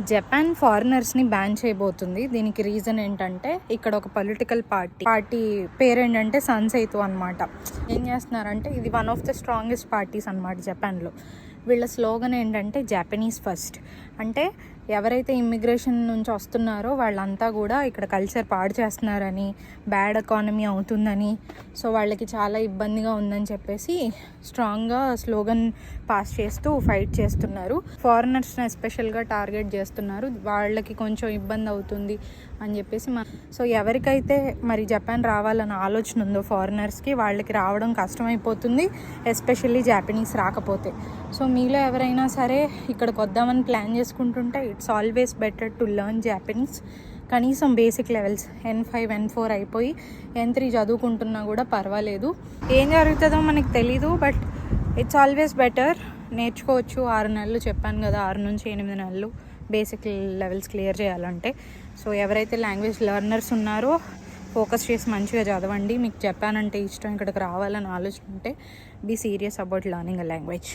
Japan ఫారినర్స్ని ban చేయబోతుంది. దీనికి reason ఏంటంటే ఇక్కడ ఒక పొలిటికల్ పార్టీ పేరేంటంటే సన్సైతో అనమాట. ఏం చేస్తున్నారంటే ఇది one of the strongest parties అనమాట జపాన్లో. వీళ్ళ స్లోగన్ ఏంటంటే జాపనీస్ ఫస్ట్. అంటే ఎవరైతే ఇమ్మిగ్రేషన్ నుంచి వస్తున్నారో వాళ్ళంతా కూడా ఇక్కడ కల్చర్ పాడు చేస్తున్నారని, బ్యాడ్ ఎకానమీ అవుతుందని, సో వాళ్ళకి చాలా ఇబ్బందిగా ఉందని చెప్పేసి స్ట్రాంగ్గా స్లోగన్ పాస్ చేస్తూ ఫైట్ చేస్తున్నారు. ఫారినర్స్ని ఎస్పెషల్గా టార్గెట్ చేస్తున్నారు. వాళ్ళకి కొంచెం ఇబ్బంది అవుతుంది అని చెప్పేసి సో ఎవరికైతే మరి జపాన్ రావాలన్న ఆలోచన ఉందో ఫారినర్స్కి, వాళ్ళకి రావడం కష్టమైపోతుంది, ఎస్పెషల్లీ జాపనీస్ రాకపోతే. సో మీలో ఎవరైనా సరే ఇక్కడికి వద్దామని ప్లాన్ చేసుకుంటుంటే it's always better to learn Japanese. కనీసం బేసిక్ లెవెల్స్ N5 N4 అయిపోయి N3 చదువుకుంటున్నా కూడా పర్వాలేదు. ఏం జరుగుతుందో మనకు తెలీదు, బట్ ఇట్స్ ఆల్వేస్ బెటర్. నేర్చుకోవచ్చు. 6 నెలలు చెప్పాను కదా, 6 నుంచి 8 నెలలు బేసిక్ లెవెల్స్ క్లియర్ చేయాలంటే. సో ఎవరైతే లాంగ్వేజ్ లెర్నర్స్ ఉన్నారో ఫోకస్ చేసి మంచిగా చదవండి. మీకు జపాన్ అంటే ఇష్టం, ఇక్కడికి రావాలని ఆలోచన ఉంటే be serious about learning a language.